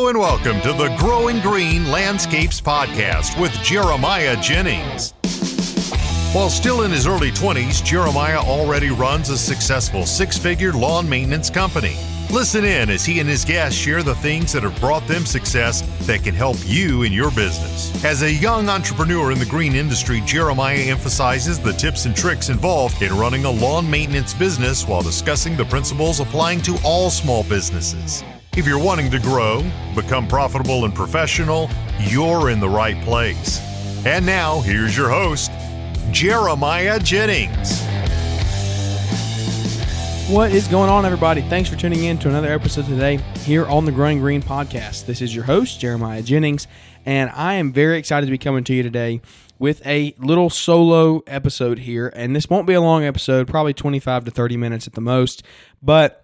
Hello and welcome to the Growing Green Landscapes Podcast with Jeremiah Jennings. While still in his early 20s, Jeremiah already runs a successful six-figure lawn maintenance company. Listen in as he and his guests share the things that have brought them success that can help you in your business. As a young entrepreneur in the green industry, Jeremiah emphasizes the tips and tricks involved in running a lawn maintenance business while discussing the principles applying to all small businesses. If you're wanting to grow, become profitable and professional, you're in the right place. And now, here's your host, Jeremiah Jennings. What is going on, everybody? Thanks for tuning in to another episode today here on the Growing Green Podcast. This is your host, Jeremiah Jennings, and I am very excited to be coming to you today with a little solo episode here. And this won't be a long episode, probably 25 to 30 minutes at the most, but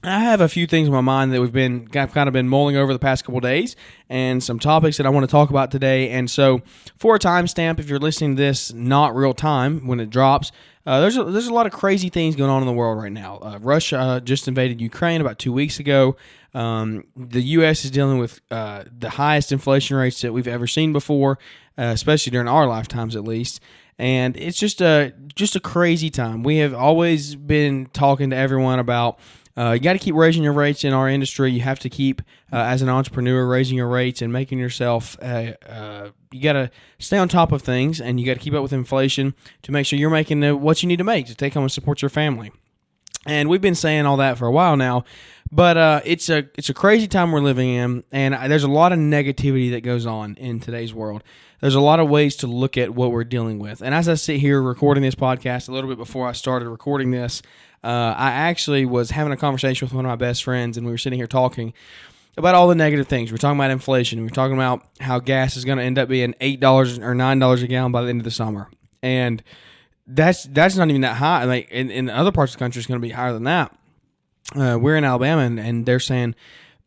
I have a few things in my mind that I've kind of been mulling over the past couple days, and some topics that I want to talk about today. And so, for a timestamp, if you're listening to this not real time when it drops, there's a lot of crazy things going on in the world right now. Russia just invaded Ukraine about 2 weeks ago. The U.S. is dealing with the highest inflation rates that we've ever seen before, especially during our lifetimes at least. And it's just a crazy time. We have always been talking to everyone about you got to keep raising your rates in our industry. You have to keep, as an entrepreneur, raising your rates and making yourself, you got to stay on top of things, and you got to keep up with inflation to make sure you're making what you need to make to take home and support your family. And we've been saying all that for a while now, but it's a crazy time we're living in, and there's a lot of negativity that goes on in today's world. There's a lot of ways to look at what we're dealing with. And as I sit here recording this podcast, a little bit before I started recording this, I actually was having a conversation with one of my best friends, and we were sitting here talking about all the negative things. We're talking about inflation. We're talking about how gas is going to end up being $8 or $9 a gallon by the end of the summer. And that's not even that high. Like in other parts of the country, it's going to be higher than that. We're in Alabama, and they're saying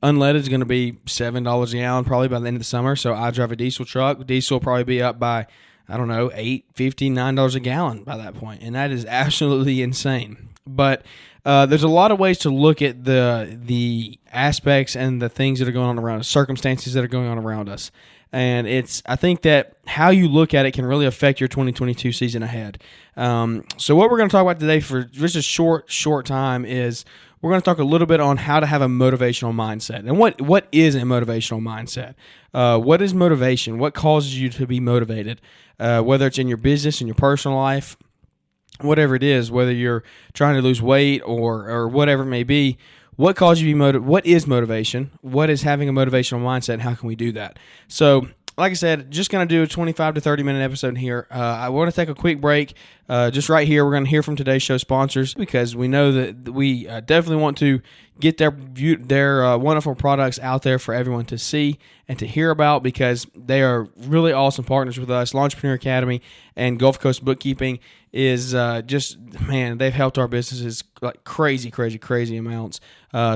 unleaded is going to be $7 a gallon probably by the end of the summer. So I drive a diesel truck. Diesel will probably be up by, I don't know, $8, $15, $9 a gallon by that point. And that is absolutely insane. But there's a lot of ways to look at the aspects and the things that are going on around us, circumstances that are going on around us. And I think that how you look at it can really affect your 2022 season ahead. So what we're going to talk about today for just a short time is we're going to talk a little bit on how to have a motivational mindset. And what is a motivational mindset? What is motivation? What causes you to be motivated? Whether it's in your business, in your personal life, whatever it is, whether you're trying to lose weight or whatever it may be, what causes you to be motivated? What is motivation? What is having a motivational mindset? And how can we do that? So, like I said, just going to do a 25 to 30 minute episode here. I want to take a quick break. Just right here, we're going to hear from today's show sponsors because we know that we definitely want to get their wonderful products out there for everyone to see and to hear about because they are really awesome partners with us. Entrepreneur Academy and Gulf Coast Bookkeeping is they've helped our businesses like crazy amounts.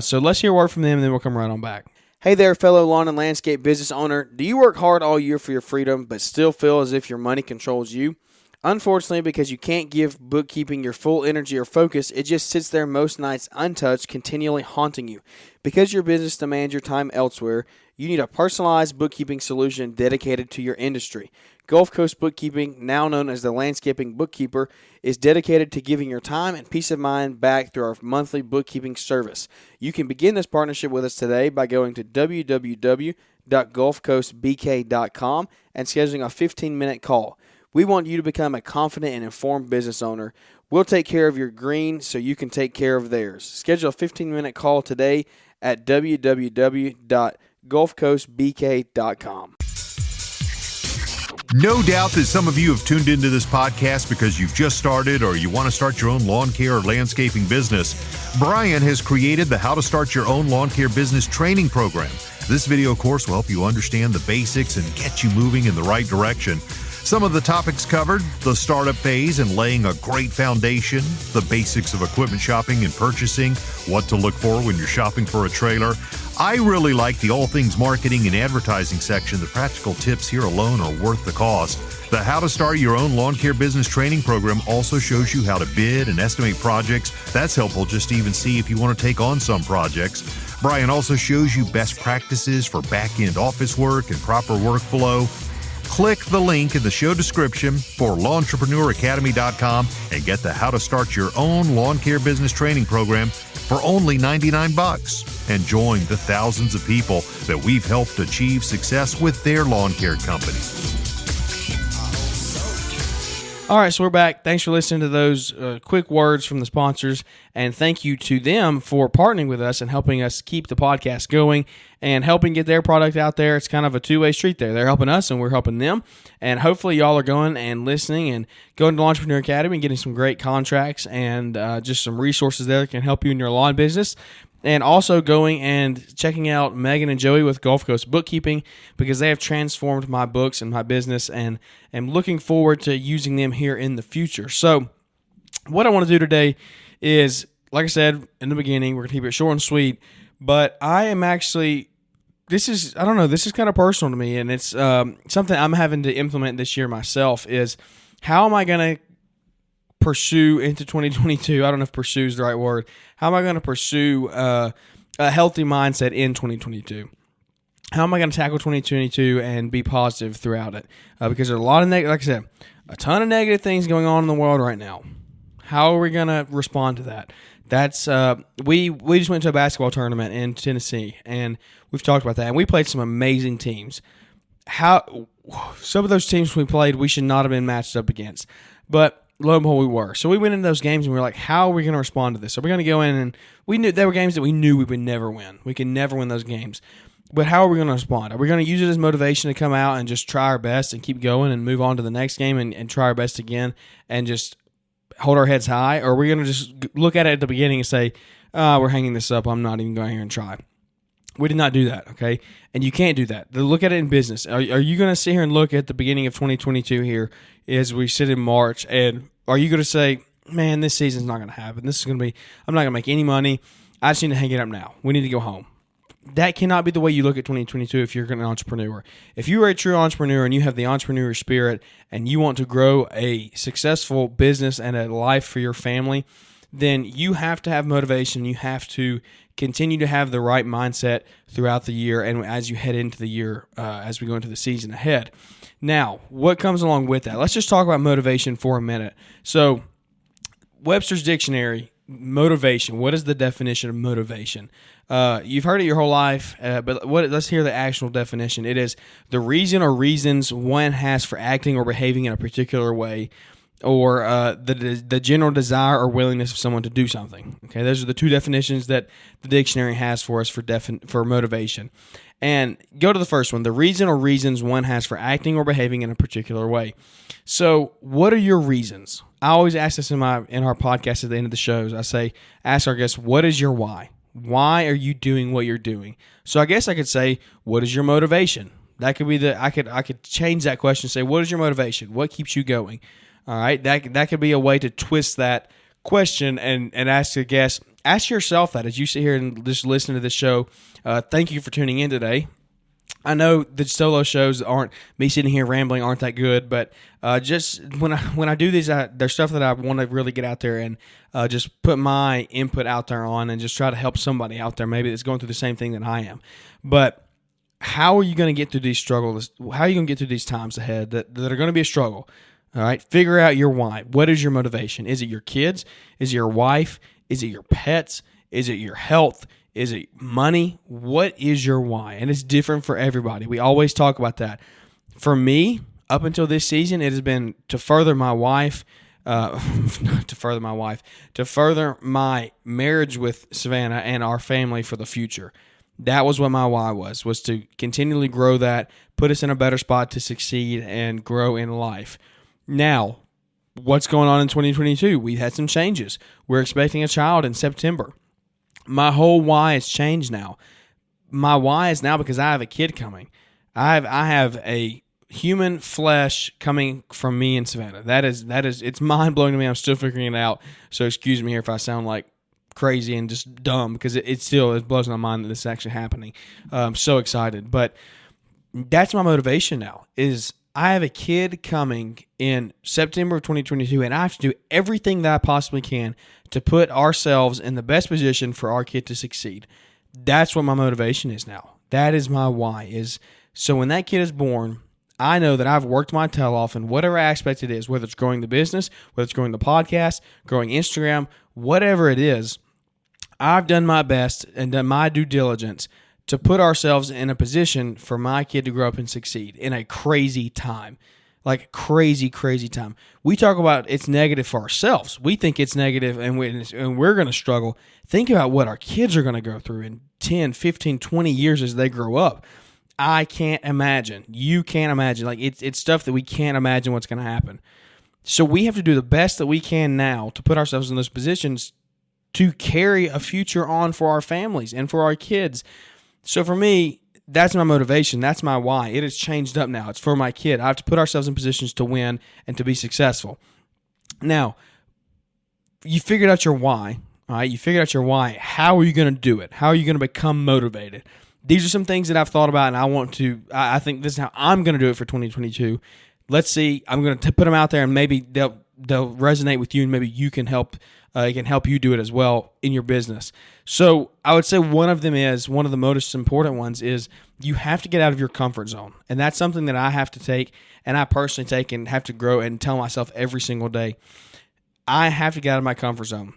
So let's hear a word from them, and then we'll come right on back. Hey there, fellow lawn and landscape business owner. Do you work hard all year for your freedom, but still feel as if your money controls you? Unfortunately, because you can't give bookkeeping your full energy or focus, it just sits there most nights untouched, continually haunting you. Because your business demands your time elsewhere, you need a personalized bookkeeping solution dedicated to your industry. Gulf Coast Bookkeeping, now known as the Landscaping Bookkeeper, is dedicated to giving your time and peace of mind back through our monthly bookkeeping service. You can begin this partnership with us today by going to www.gulfcoastbk.com and scheduling a 15-minute call. We want you to become a confident and informed business owner. We'll take care of your green so you can take care of theirs. Schedule a 15-minute call today at www.gulfcoastbk.com. No doubt that some of you have tuned into this podcast because you've just started or you want to start your own lawn care or landscaping business. Brian has created the How to Start Your Own Lawn Care Business training program. This video course will help you understand the basics and get you moving in the right direction. Some of the topics covered: the startup phase and laying a great foundation, the basics of equipment shopping and purchasing, what to look for when you're shopping for a trailer. I really like the all things marketing and advertising section. The practical tips here alone are worth the cost. The How to Start Your Own Lawn Care Business training program also shows you how to bid and estimate projects. That's helpful just to even see if you want to take on some projects. Brian also shows you best practices for back-end office work and proper workflow. Click the link in the show description for LawnTrepreneurAcademy.com and get the How to Start Your Own Lawn Care Business Training Program for only $99. And join the thousands of people that we've helped achieve success with their lawn care company. All right, so we're back. Thanks for listening to those quick words from the sponsors, and thank you to them for partnering with us and helping us keep the podcast going and helping get their product out there. It's kind of a two-way street there. They're helping us, and we're helping them, and hopefully y'all are going and listening and going to Entrepreneur Academy and getting some great contracts and just some resources there that can help you in your lawn business. And also going and checking out Megan and Joey with Gulf Coast Bookkeeping, because they have transformed my books and my business, and am looking forward to using them here in the future. So what I want to do today is, like I said in the beginning, we're going to keep it short and sweet, but I am actually, this is kind of personal to me, and it's something I'm having to implement this year myself, is how am I going to pursue into 2022. I don't know if pursue is the right word. How am I going to pursue a healthy mindset in 2022? How am I going to tackle 2022 and be positive throughout it? Because there's a lot of like I said, a ton of negative things going on in the world right now. How are we going to respond to that? That's we just went to a basketball tournament in Tennessee, and we've talked about that, and we played some amazing teams. How some of those teams we played, we should not have been matched up against, but lo and behold, we were. So we went into those games and we were like, how are we going to respond to this? Are we going to go in and we knew there were games that we knew we would never win. We could never win those games. But how are we going to respond? Are we going to use it as motivation to come out and just try our best and keep going and move on to the next game and try our best again and just hold our heads high? Or are we going to just look at it at the beginning and say, we're hanging this up, I'm not even going here and try? We did not do that, okay? And you can't do that. Look at it in business. Are you going to sit here and look at the beginning of 2022 here as we sit in March, and are you going to say, man, this season's not going to happen. This is going to be, I'm not going to make any money. I just need to hang it up now. We need to go home. That cannot be the way you look at 2022 if you're an entrepreneur. If you are a true entrepreneur and you have the entrepreneur spirit and you want to grow a successful business and a life for your family, then you have to have motivation. You have to continue to have the right mindset throughout the year and as you head into the year, as we go into the season ahead. Now, what comes along with that? Let's just talk about motivation for a minute. So, Webster's Dictionary, motivation. What is the definition of motivation? You've heard it your whole life, but let's hear the actual definition. It is the reason or reasons one has for acting or behaving in a particular way, or the general desire or willingness of someone to do something. Okay, those are the two definitions that the dictionary has for us for motivation. And go to the first one, the reason or reasons one has for acting or behaving in a particular way. So what are your reasons? I always ask this in our podcast at the end of the shows. I say, ask our guests, what is your why? Why are you doing what you're doing? So I guess I could say, what is your motivation? That could be I could change that question and say, what is your motivation? What keeps you going? All right, that could be a way to twist that question and ask a guest. Ask yourself that as you sit here and just listen to this show. Thank you for tuning in today. I know the solo shows aren't me sitting here rambling aren't that good, but just when I do these, there's stuff that I want to really get out there and just put my input out there on and just try to help somebody out there maybe that's going through the same thing that I am. But how are you going to get through these struggles? How are you going to get through these times ahead that are going to be a struggle? All right, figure out your why. What is your motivation? Is it your kids? Is it your wife? Is it your pets? Is it your health? Is it money? What is your why? And it's different for everybody. We always talk about that. For me, up until this season, it has been to further my wife, to further my marriage with Savannah and our family for the future. That was what my why was to continually grow that, put us in a better spot to succeed and grow in life. Now, what's going on in 2022? We've had some changes. We're expecting a child in September. My whole why has changed now. My why is now because I have a kid coming. I have a human flesh coming from me and Savannah. That is it's mind blowing to me. I'm still figuring it out. So excuse me here if I sound like crazy and just dumb, because it blows my mind that this is actually happening. I'm so excited. But that's my motivation now is I have a kid coming in September of 2022, and I have to do everything that I possibly can to put ourselves in the best position for our kid to succeed. That's what my motivation is now. That is my why. Is so when that kid is born, I know that I've worked my tail off in whatever aspect it is, whether it's growing the business, whether it's growing the podcast, growing Instagram, whatever it is, I've done my best and done my due diligence to put ourselves in a position for my kid to grow up and succeed in a crazy time. Like crazy, crazy time. We talk about it's negative for ourselves. We think it's negative and we're going to struggle. Think about what our kids are going to go through in 10, 15, 20 years as they grow up. I can't imagine. You can't imagine. Like it's stuff that we can't imagine what's going to happen. So we have to do the best that we can now to put ourselves in those positions to carry a future on for our families and for our kids. So for me, that's my motivation. That's my why. It has changed up now. It's for my kid. I have to put ourselves in positions to win and to be successful. Now, you figured out your why. All right, you figured out your why. How are you going to do it? How are you going to become motivated? These are some things that I've thought about, and I think this is how I'm going to do it for 2022. Let's see. I'm going to put them out there, and maybe they'll resonate with you, and maybe you can help. It can help you do it as well in your business. So I would say one of the most important ones is you have to get out of your comfort zone. And that's something that I have to take, and I personally take and have to grow and tell myself every single day. I have to get out of my comfort zone.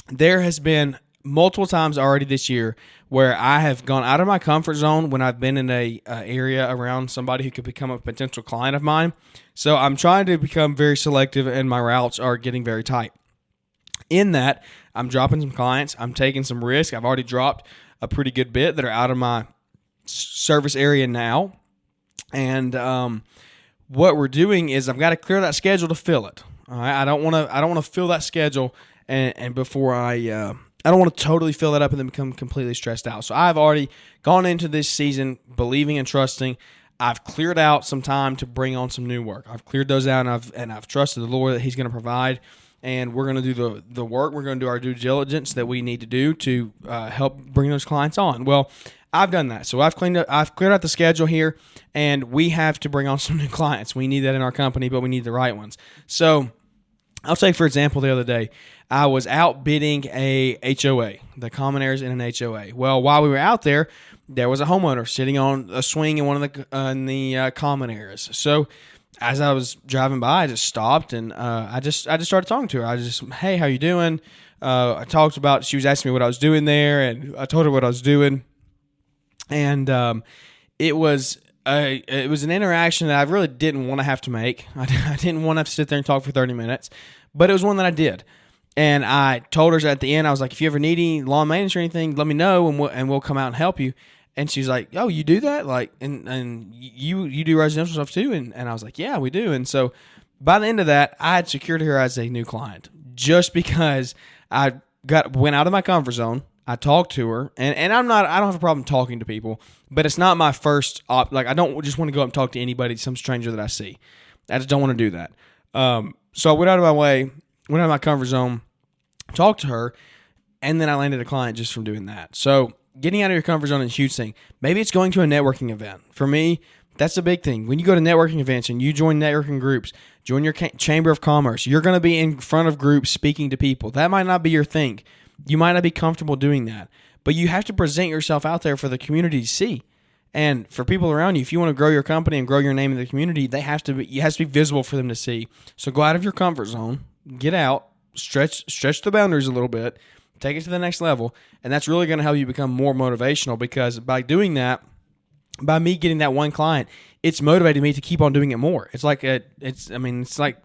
There has been multiple times already this year where I have gone out of my comfort zone when I've been in a area around somebody who could become a potential client of mine. So I'm trying to become very selective, and my routes are getting very tight. In that, I'm dropping some clients. I'm taking some risk. I've already dropped a pretty good bit that are out of my service area now. And what we're doing is I've got to clear that schedule to fill it. All right, I don't want to fill that schedule and before I don't want to totally fill that up and then become completely stressed out. So I've already gone into this season believing and trusting. I've cleared out some time to bring on some new work. I've cleared those out, and I've trusted the Lord that He's going to provide. And we're going to do the work. We're going to do our due diligence that we need to do to help bring those clients on. Well, I've done that. So I've cleared out the schedule here, and we have to bring on some new clients. We need that in our company, but we need the right ones. So I'll take, for example, the other day, I was out bidding a HOA, the common areas in an HOA. Well, while we were out there, there was a homeowner sitting on a swing in one of the common areas. So as I was driving by, I just stopped and I just started talking to her. Hey, how you doing? I talked about. She was asking me what I was doing there, and I told her what I was doing. And it was an interaction that I really didn't want to have to make. I didn't want to have to sit there and talk for 30 minutes, but it was one that I did. And I told her at the end, I was like, if you ever need any lawn maintenance or anything, let me know, and we'll come out and help you. And she's like, oh, you do that? Like, and you do residential stuff too? And I was like, yeah, we do. And so by the end of that, I had secured her as a new client just because I went out of my comfort zone. I talked to her, and I don't have a problem talking to people, but it's not my first like, I don't just want to go up and talk to anybody, some stranger that I see. I just don't want to do that. So I went out of my way, went out of my comfort zone, talked to her, and then I landed a client just from doing that. So getting out of your comfort zone is a huge thing. Maybe it's going to a networking event. For me, that's a big thing. When you go to networking events and you join networking groups, join your chamber of commerce, you're going to be in front of groups speaking to people. That might not be your thing. You might not be comfortable doing that. But you have to present yourself out there for the community to see. And for people around you, if you want to grow your company and grow your name in the community, it has to be visible for them to see. So go out of your comfort zone, get out, stretch the boundaries a little bit, take it to the next level, and that's really going to help you become more motivational, because by doing that, by me getting that one client, it's motivated me to keep on doing it more. It's like it's like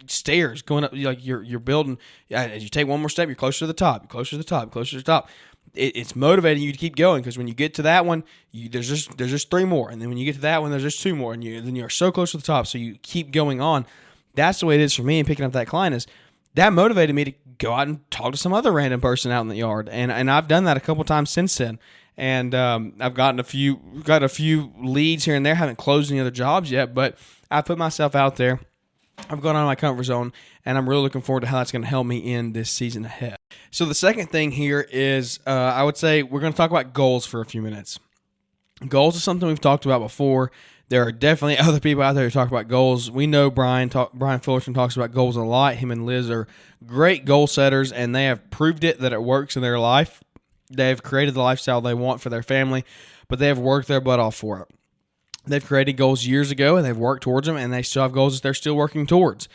stairs going up. Like you're building. As you take one more step, you're closer to the top. You're closer to the top. Closer to the top. It's motivating you to keep going, because when you get to that one, there's just three more, and then when you get to that one, there's just two more, and then you're so close to the top. So you keep going on. That's the way it is for me. And picking up that client is that motivated me to go out and talk to some other random person out in the yard, and I've done that a couple times since then. And I've got a few leads here and there. Haven't closed any other jobs yet, but I put myself out there. I've gone out of my comfort zone, and I'm really looking forward to how that's going to help me in this season ahead. So the second thing here is I would say we're going to talk about goals for a few minutes. Goals is something we've talked about before. There are definitely other people out there who talk about goals. We know Brian Fullerton talks about goals a lot. Him and Liz are great goal setters, and they have proved it that it works in their life. They've created the lifestyle they want for their family, but they have worked their butt off for it. They've created goals years ago, and they've worked towards them, and they still have goals that they're still working towards.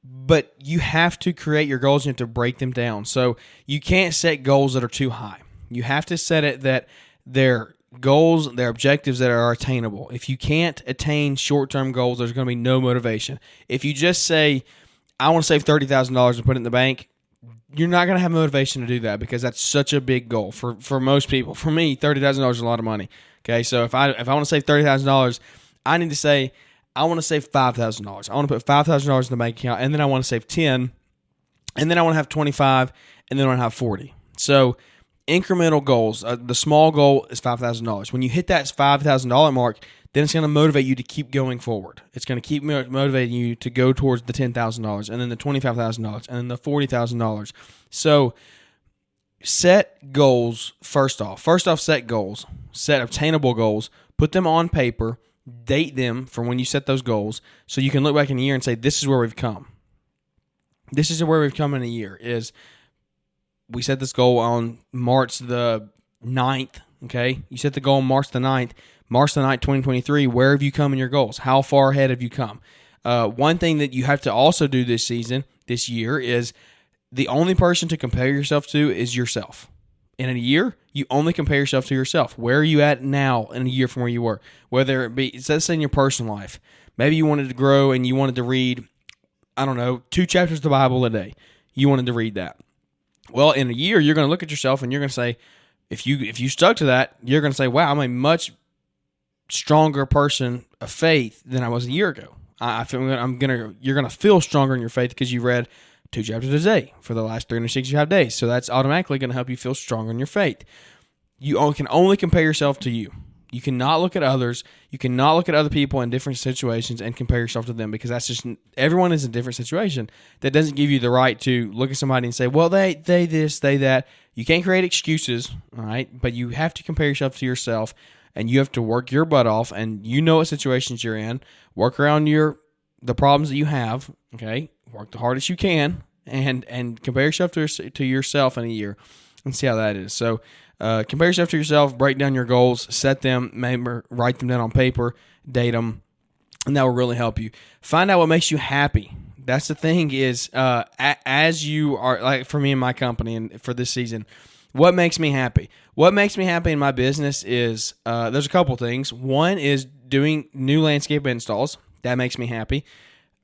But you have to create your goals. You have to break them down. So you can't set goals that are too high. You have to set it that they're goals, they're objectives that are attainable. If you can't attain short-term goals, there's going to be no motivation. If you just say, I want to save $30,000 and put it in the bank, you're not going to have motivation to do that because that's such a big goal for most people. For me, $30,000 is a lot of money. Okay, so if I want to save $30,000, I need to say, I want to save $5,000. I want to put $5,000 in the bank account, and then I want to save 10, and then I want to have 25, and then I want to have 40. So incremental goals. The small goal is $5,000. When you hit that $5,000 mark, then it's going to motivate you to keep going forward. It's going to keep motivating you to go towards the $10,000, and then the $25,000, and then the $40,000. So set goals first off. Set goals. Set obtainable goals. Put them on paper. Date them from when you set those goals so you can look back in a year and say, this is where we've come. This is where we've come in a year. Is we set this goal on March the 9th, okay? You set the goal on March the 9th. March the 9th, 2023, where have you come in your goals? How far ahead have you come? One thing that you have to also do this year, is the only person to compare yourself to is yourself. In a year, you only compare yourself to yourself. Where are you at now in a year from where you were? Whether it be, let's say in your personal life, maybe you wanted to grow and you wanted to read, 2 chapters of the Bible a day. You wanted to read that. Well, in a year, you're going to look at yourself and you're going to say, if you stuck to that, you're going to say, wow, I'm a much stronger person of faith than I was a year ago. You're going to feel stronger in your faith because you read 2 chapters a day for the last 365 days. So that's automatically going to help you feel stronger in your faith. You can only compare yourself to you. You cannot look at others. You cannot look at other people in different situations and compare yourself to them because that's just, everyone is in a different situation. That doesn't give you the right to look at somebody and say, well, they this, they that. You can't create excuses, all right? But you have to compare yourself to yourself, and you have to work your butt off, and you know what situations you're in. Work around the problems that you have, okay? Work the hardest you can, and compare yourself to yourself in a year and see how that is. So compare yourself to yourself, break down your goals, set them, maybe write them down on paper, date them, and that will really help you. Find out what makes you happy. That's the thing is, as you are, like for me and my company and for this season, what makes me happy? What makes me happy in my business is, there's a couple things. One is doing new landscape installs. That makes me happy.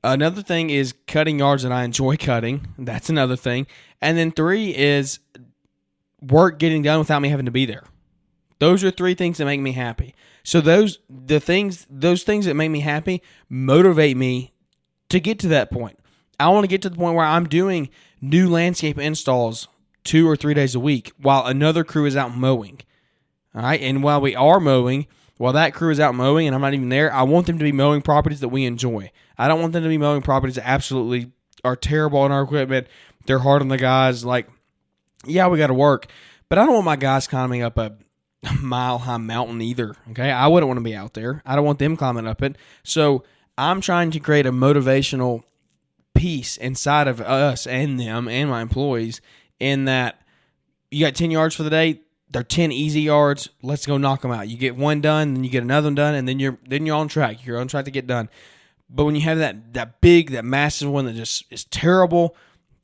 Another thing is cutting yards that I enjoy cutting. That's another thing. And then 3 is work getting done without me having to be there. Those are 3 things that make me happy. So those things that make me happy motivate me to get to that point. I want to get to the point where I'm doing new landscape installs 2 or 3 days a week while another crew is out mowing. All right. And while we are mowing, while that crew is out mowing and I'm not even there, I want them to be mowing properties that we enjoy. I don't want them to be mowing properties that absolutely are terrible on our equipment. They're hard on the guys. Like, yeah, we got to work, but I don't want my guys climbing up a mile-high mountain either, okay? I wouldn't want to be out there. I don't want them climbing up it. So I'm trying to create a motivational piece inside of us and them and my employees in that you got 10 yards for the day. They're 10 easy yards. Let's go knock them out. You get one done, then you get another one done, and then you're on track. You're on track to get done. But when you have that massive one that just is terrible,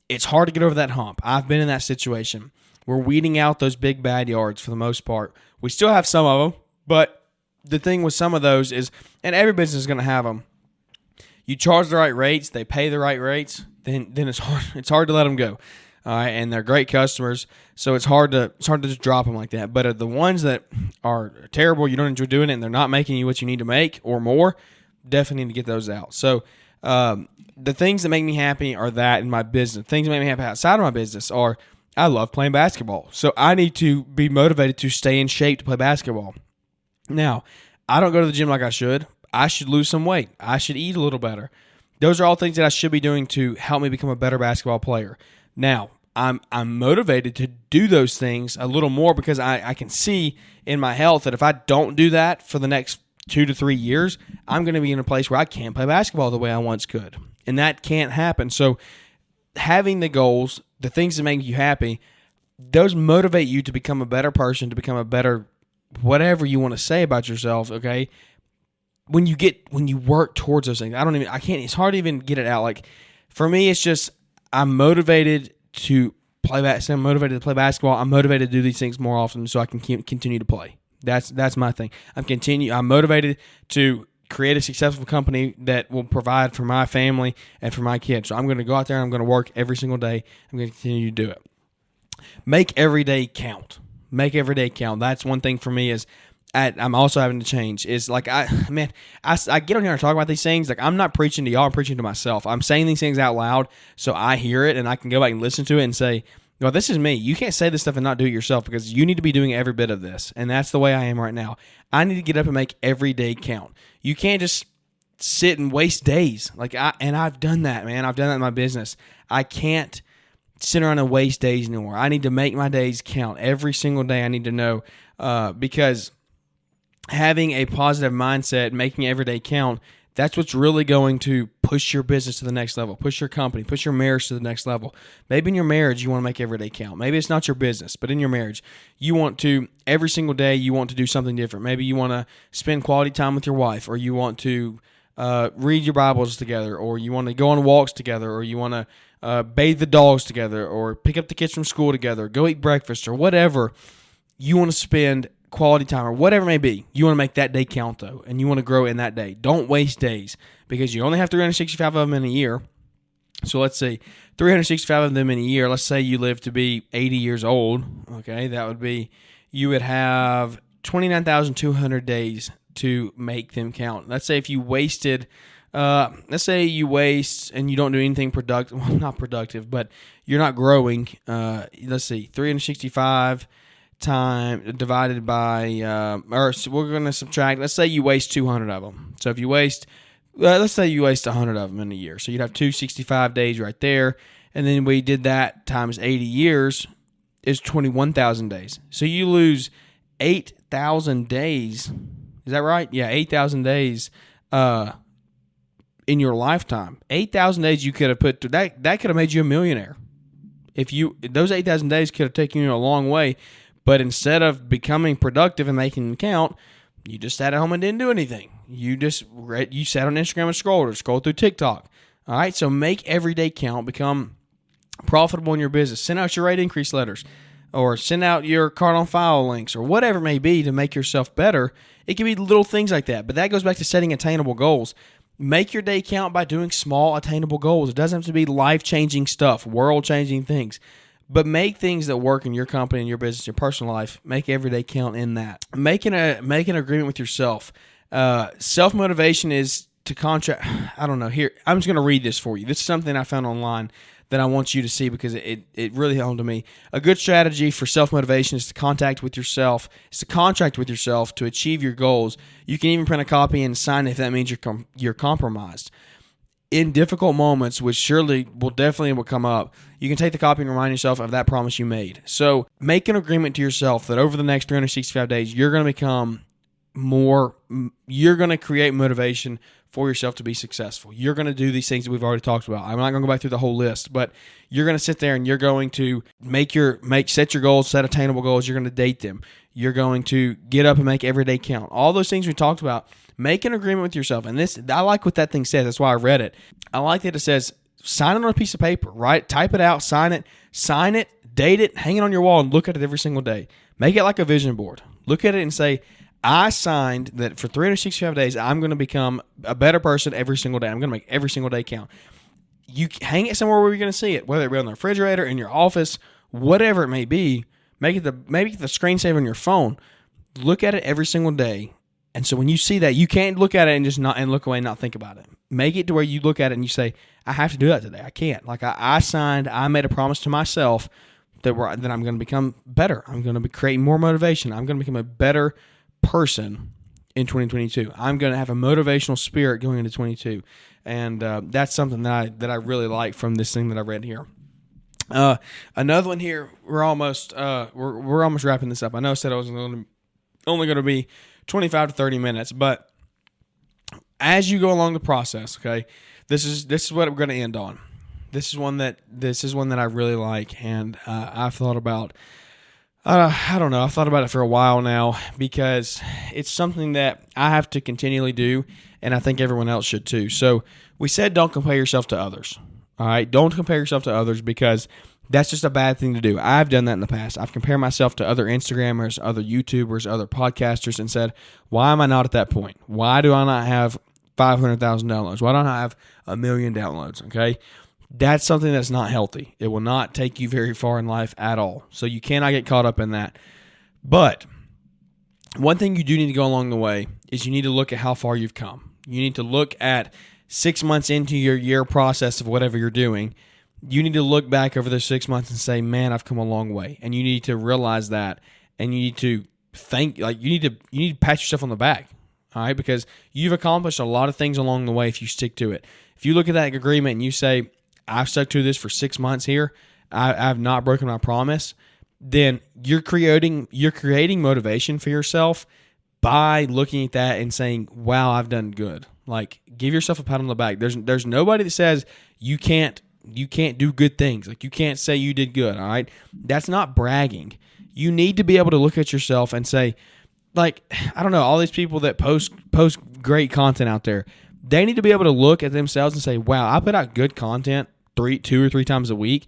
it's hard to get over that hump. I've been in that situation. We're weeding out those big bad yards for the most part. We still have some of them, but the thing with some of those is, and every business is going to have them, you charge the right rates, they pay the right rates, then it's hard to let them go. All right, and they're great customers, so it's hard to just drop them like that. But the ones that are terrible, you don't enjoy doing it, and they're not making you what you need to make or more, definitely need to get those out. So the things that make me happy are that in my business. Things that make me happy outside of my business are I love playing basketball. So I need to be motivated to stay in shape to play basketball. Now, I don't go to the gym like I should. I should lose some weight. I should eat a little better. Those are all things that I should be doing to help me become a better basketball player. Now, I'm motivated to do those things a little more because I can see in my health that if I don't do that for the next 2 to 3 years, I'm going to be in a place where I can't play basketball the way I once could. And that can't happen. So having the goals, the things that make you happy, those motivate you to become a better person, to become a better whatever you want to say about yourself, okay? When you work towards those things, it's hard to even get it out. Like, for me, it's just, I'm motivated to play basketball. I'm motivated to play basketball. I'm motivated to do these things more often so I can continue to play. That's my thing. I'm motivated to create a successful company that will provide for my family and for my kids. So I'm going to go out there and I'm going to work every single day. I'm going to continue to do it. Make every day count. Make every day count. That's one thing for me is I'm also having to change. Is like, I get on here and talk about these things. Like, I'm not preaching to y'all. I'm preaching to myself. I'm saying these things out loud so I hear it and I can go back and listen to it and say, well, this is me. You can't say this stuff and not do it yourself because you need to be doing every bit of this. And that's the way I am right now. I need to get up and make every day count. You can't just sit and waste days. I've done that, man. I've done that in my business. I can't sit around and waste days anymore. I need to make my days count. Every single day I need to know because having a positive mindset, making every day count, that's what's really going to push your business to the next level, push your company, push your marriage to the next level. Maybe in your marriage, you want to make every day count. Maybe it's not your business, but in your marriage, you want to, every single day, you want to do something different. Maybe you want to spend quality time with your wife, or you want to read your Bibles together, or you want to go on walks together, or you want to bathe the dogs together, or pick up the kids from school together, go eat breakfast, or whatever you want to spend quality time, or whatever it may be. You want to make that day count, though, and you want to grow in that day. Don't waste days, because you only have 365 of them in a year. So let's say 365 of them in a year. Let's say you live to be 80 years old. Okay, that would be, you would have 29,200 days to make them count. Let's say if you wasted, let's say you waste and you don't do anything productive, well, not productive, but you're not growing. Let's see, 365 time divided by, or so we're going to subtract, let's say you waste 200 of them. So if you waste, let's say you waste 100 of them in a year. So you'd have 265 days right there. And then we did that times 80 years is 21,000 days. So you lose 8,000 days. Is that right? Yeah, 8,000 days in your lifetime. 8,000 days you could have put to that. That could have made you a millionaire. Those 8,000 days could have taken you a long way. But instead of becoming productive and making them count, you just sat at home and didn't do anything. You sat on Instagram and scrolled through TikTok. All right, so make every day count. Become profitable in your business. Send out your rate increase letters, or send out your card on file links, or whatever it may be to make yourself better. It can be little things like that, but that goes back to setting attainable goals. Make your day count by doing small attainable goals. It doesn't have to be life-changing stuff, world-changing things. But make things that work in your company, in your business, your personal life. Make every day count in that. Make an agreement with yourself. Self-motivation is to contract. I don't know. Here, I'm just going to read this for you. This is something I found online that I want you to see because it really helped to me. A good strategy for self-motivation is to contract with yourself to achieve your goals. You can even print a copy and sign it if that means you're compromised. In difficult moments, which surely will come up, you can take the copy and remind yourself of that promise you made. So make an agreement to yourself that over the next 365 days, you're going to create motivation for yourself to be successful. You're going to do these things that we've already talked about. I'm not going to go back through the whole list, but you're going to sit there and you're going to set your goals, set attainable goals. You're going to date them. You're going to get up and make every day count. All those things we talked about. Make an agreement with yourself. And I like what that thing says. That's why I read it. I like that it says, sign it on a piece of paper, right? Type it out, sign it, date it, hang it on your wall, and look at it every single day. Make it like a vision board. Look at it and say, I signed that for 365 days, I'm going to become a better person every single day. I'm going to make every single day count. You hang it somewhere where you're going to see it, whether it be on the refrigerator, in your office, whatever it may be. Maybe the screensaver on your phone. Look at it every single day. And so when you see that, you can't look at it and just look away and not think about it. Make it to where you look at it and you say, I have to do that today. I can't. Like I made a promise to myself that I'm going to become better. I'm going to be creating more motivation. I'm going to become a better person in 2022. I'm going to have a motivational spirit going into 22. And that's something that I really like from this thing that I read here. Another one here, we're almost wrapping this up. I know I said I was only going to be 25 to 30 minutes, but as you go along the process, okay, this is what we're going to end on. This is one that I really like, and I've thought about. I don't know. I've thought about it for a while now because it's something that I have to continually do, and I think everyone else should too. So we said don't compare yourself to others. All right, don't compare yourself to others because that's just a bad thing to do. I've done that in the past. I've compared myself to other Instagrammers, other YouTubers, other podcasters, and said, why am I not at that point? Why do I not have 500,000 downloads? Why don't I have 1 million downloads? Okay. That's something that's not healthy. It will not take you very far in life at all. So you cannot get caught up in that. But one thing you do need to go along the way is you need to look at how far you've come. You need to look at 6 months into your year process of whatever you're doing. You need to look back over those 6 months and say, man, I've come a long way. And you need to realize that. And you need to you need to pat yourself on the back. All right, because you've accomplished a lot of things along the way if you stick to it. If you look at that agreement and you say, I've stuck to this for 6 months here, I've not broken my promise, then you're creating motivation for yourself by looking at that and saying, wow, I've done good. Like, give yourself a pat on the back. There's nobody that says you can't do good things. Like, you can't say you did good, all right? That's not bragging. You need to be able to look at yourself and say, like, I don't know, all these people that post great content out there, they need to be able to look at themselves and say, wow, I put out good content 2 or 3 times a week,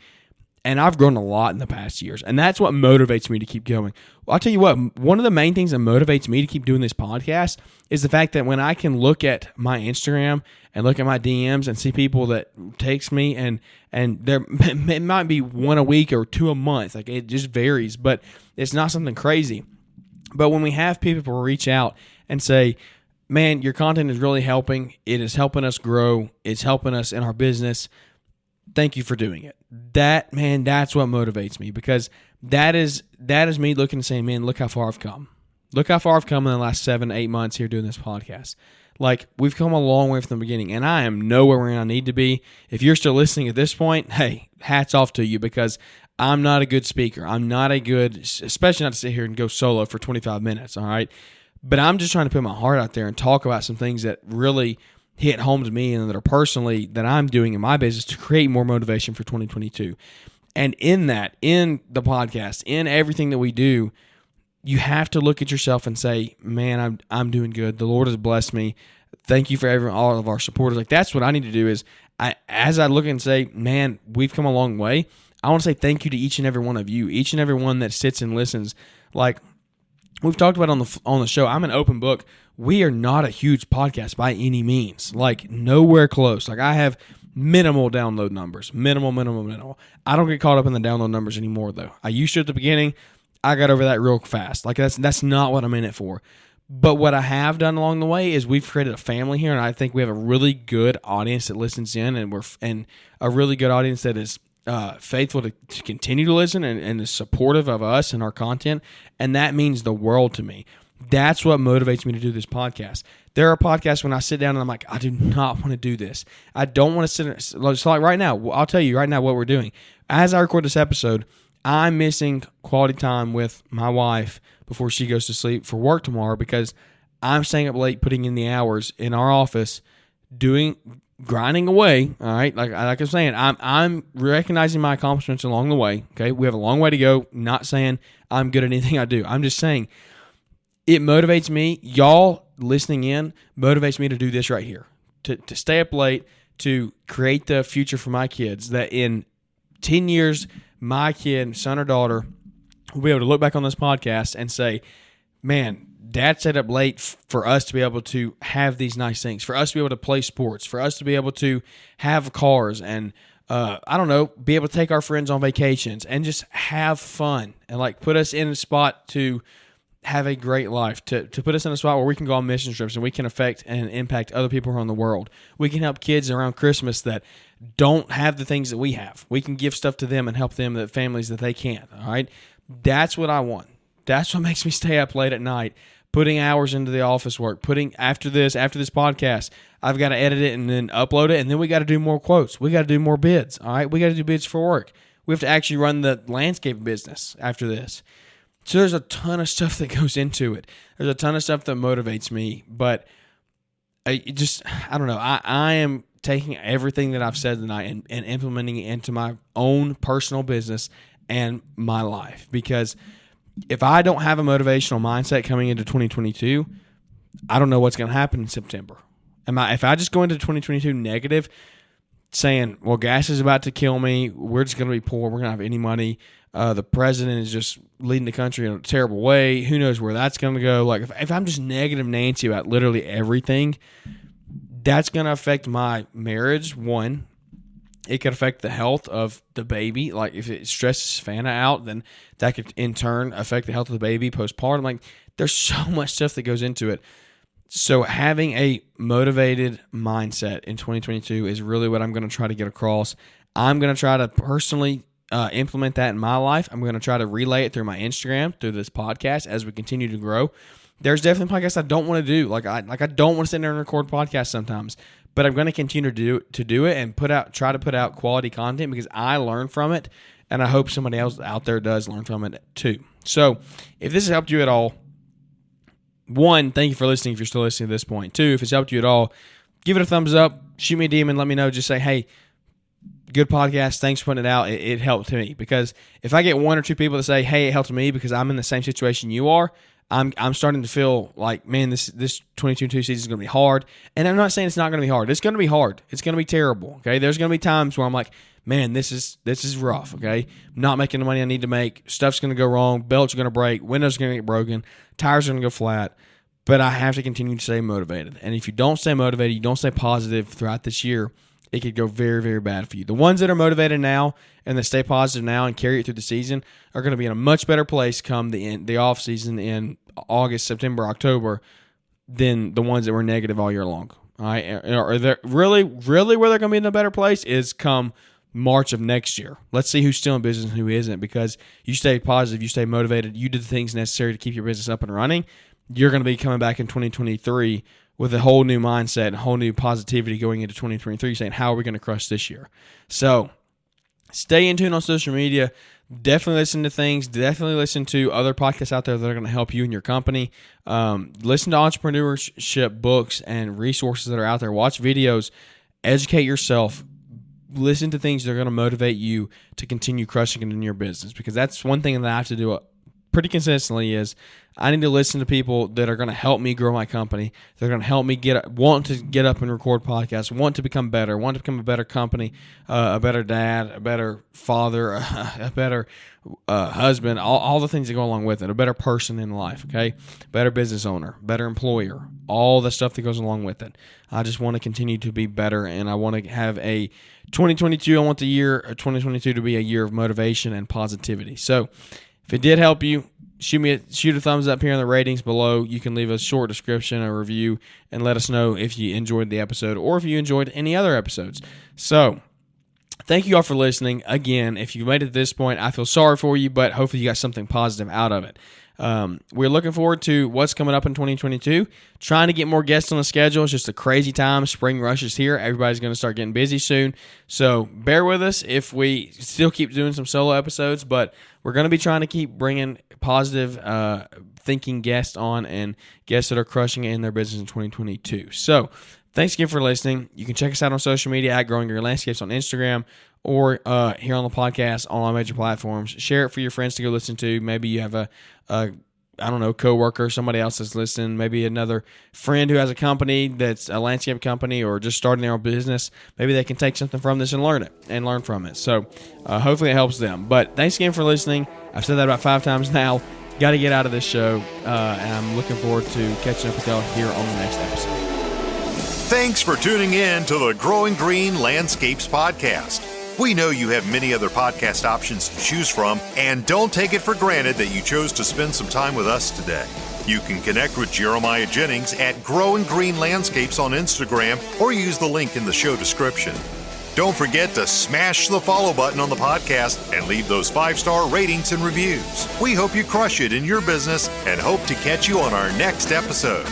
and I've grown a lot in the past years. And that's what motivates me to keep going. Well, I'll tell you what, one of the main things that motivates me to keep doing this podcast is the fact that when I can look at my Instagram and look at my DMs and see people that text me, and there it might be 1 a week or 2 a month. Like, it just varies, but it's not something crazy. But when we have people reach out and say, man, your content is really helping. It is helping us grow. It's helping us in our business. Thank you for doing it. That's what motivates me, because that is me looking and saying, man, look how far I've come. Look how far I've come in the last 7-8 months here doing this podcast. Like, we've come a long way from the beginning, and I am nowhere where I need to be. If you're still listening at this point, hey, hats off to you, because I'm not a good speaker. I'm not a good, especially not to sit here and go solo for 25 minutes, all right? But I'm just trying to put my heart out there and talk about some things that really hit home to me and that are personally that I'm doing in my business to create more motivation for 2022. And in that, in the podcast, in everything that we do, you have to look at yourself and say, man, I'm doing good. The Lord has blessed me. Thank you for all of our supporters. Like, that's what I need to do is, as I look and say, man, we've come a long way, I want to say thank you to each and every one of you, each and every one that sits and listens. Like we've talked about on the show, I'm an open book. We are not a huge podcast by any means, like nowhere close. Like, I have minimal download numbers, minimal. I don't get caught up in the download numbers anymore, though. I used to at the beginning. I got over that real fast. Like, that's not what I'm in it for. But what I have done along the way is we've created a family here, and I think we have a really good audience that listens in, and a really good audience that is faithful to continue to listen and is supportive of us and our content, and that means the world to me. That's what motivates me to do this podcast. There are podcasts when I sit down and I'm like, I do not want to do this. I don't want to sit. So like right now, I'll tell you right now what we're doing. As I record this episode, I'm missing quality time with my wife before she goes to sleep for work tomorrow, because I'm staying up late putting in the hours in our office, grinding away. All right, like I'm saying, I'm recognizing my accomplishments along the way. Okay, we have a long way to go. Not saying I'm good at anything I do. I'm just saying it motivates me. Y'all listening in motivates me to do this right here, to stay up late, to create the future for my kids, that in 10 years, my kid, son or daughter, will be able to look back on this podcast and say, man, Dad stayed up late for us to be able to have these nice things, for us to be able to play sports, for us to be able to have cars and, I don't know, be able to take our friends on vacations and just have fun and like put us in a spot to have a great life, to put us in a spot where we can go on mission trips and we can affect and impact other people around the world. We can help kids around Christmas that don't have the things that we have. We can give stuff to them and help them, the families that they can't, all right? That's what I want. That's what makes me stay up late at night, putting hours into the office work, after this podcast, I've got to edit it and then upload it, and then we got to do more quotes. We got to do more bids, all right? We got to do bids for work. We have to actually run the landscape business after this. So there's a ton of stuff that goes into it. There's a ton of stuff that motivates me, but I don't know. I am taking everything that I've said tonight and implementing it into my own personal business and my life. Because if I don't have a motivational mindset coming into 2022, I don't know what's going to happen in September. If I just go into 2022 negative, saying, well, gas is about to kill me, we're just going to be poor, we're going to have any money, the president is just leading the country in a terrible way, who knows where that's going to go. Like, if I'm just negative Nancy about literally everything, that's going to affect my marriage. One, it could affect the health of the baby. Like, if it stresses Savannah out, then that could in turn affect the health of the baby postpartum. Like, there's so much stuff that goes into it. So having a motivated mindset in 2022 is really what I'm going to try to get across. I'm going to try to personally implement that in my life. I'm going to try to relay it through my Instagram, through this podcast as we continue to grow. There's definitely podcasts I don't want to do. Like I don't want to sit there and record podcasts sometimes, but I'm going to continue to do it and try to put out quality content because I learn from it, and I hope somebody else out there does learn from it too. So if this has helped you at all, one, thank you for listening if you're still listening to this point. Two, if it's helped you at all, give it a thumbs up, shoot me a DM and let me know. Just say, hey, good podcast, thanks for putting it out. It helped me. Because if I get one or two people to say, hey, it helped me because I'm in the same situation you are, I'm starting to feel like, man, this 2022 season is going to be hard. And I'm not saying it's not going to be hard. It's going to be hard. It's going to be terrible. Okay, there's going to be times where I'm like, man, this is rough. Okay, I'm not making the money I need to make. Stuff's going to go wrong. Belts are going to break. Windows are going to get broken. Tires are going to go flat. But I have to continue to stay motivated. And if you don't stay motivated, you don't stay positive throughout this year, it could go very, very bad for you. The ones that are motivated now and that stay positive now and carry it through the season are going to be in a much better place come the off season in August, September, October than the ones that were negative all year long. All right, are they really where they're going to be in a better place is come March of next year. Let's see who's still in business and who isn't, because you stay positive, you stay motivated, you did the things necessary to keep your business up and running. You're going to be coming back in 2023 with a whole new mindset and whole new positivity going into 2023, saying, how are we going to crush this year? So stay in tune on social media. Definitely listen to things. Definitely listen to other podcasts out there that are going to help you and your company. Listen to entrepreneurship books and resources that are out there. Watch videos. Educate yourself. Listen to things that are going to motivate you to continue crushing it in your business, because that's one thing that I have to do pretty consistently is I need to listen to people that are going to help me grow my company. They're going to help me want to get up and record podcasts, want to become better, want to become a better company, a better dad, a better father, a better husband, all the things that go along with it, a better person in life, okay? Better business owner, better employer, all the stuff that goes along with it. I just want to continue to be better, and I want to have a 2022, I want the year 2022 to be a year of motivation and positivity. So if it did help you, shoot a thumbs up here in the ratings below. You can leave a short description, a review, and let us know if you enjoyed the episode or if you enjoyed any other episodes. So thank you all for listening. Again, if you made it to this point, I feel sorry for you, but hopefully you got something positive out of it. We're looking forward to what's coming up in 2022. Trying to get more guests on the schedule. It's just a crazy time. Spring rush is here. Everybody's going to start getting busy soon. So bear with us if we still keep doing some solo episodes, but we're going to be trying to keep bringing positive thinking guests on and guests that are crushing it in their business in 2022. So thanks again for listening. You can check us out on social media at Growing Your Landscapes on Instagram, or here on the podcast on all major platforms. Share it for your friends to go listen to. Maybe you have a coworker, somebody else that's listening, maybe another friend who has a company that's a landscape company or just starting their own business. Maybe they can take something from this and learn from it. So hopefully it helps them. But thanks again for listening. I've said that about 5 times now. Got to get out of this show, and I'm looking forward to catching up with y'all here on the next episode. Thanks for tuning in to the Growing Green Landscapes podcast. We know you have many other podcast options to choose from, and don't take it for granted that you chose to spend some time with us today. You can connect with Jeremiah Jennings at Growing Green Landscapes on Instagram, or use the link in the show description. Don't forget to smash the follow button on the podcast and leave those 5-star ratings and reviews. We hope you crush it in your business and hope to catch you on our next episode.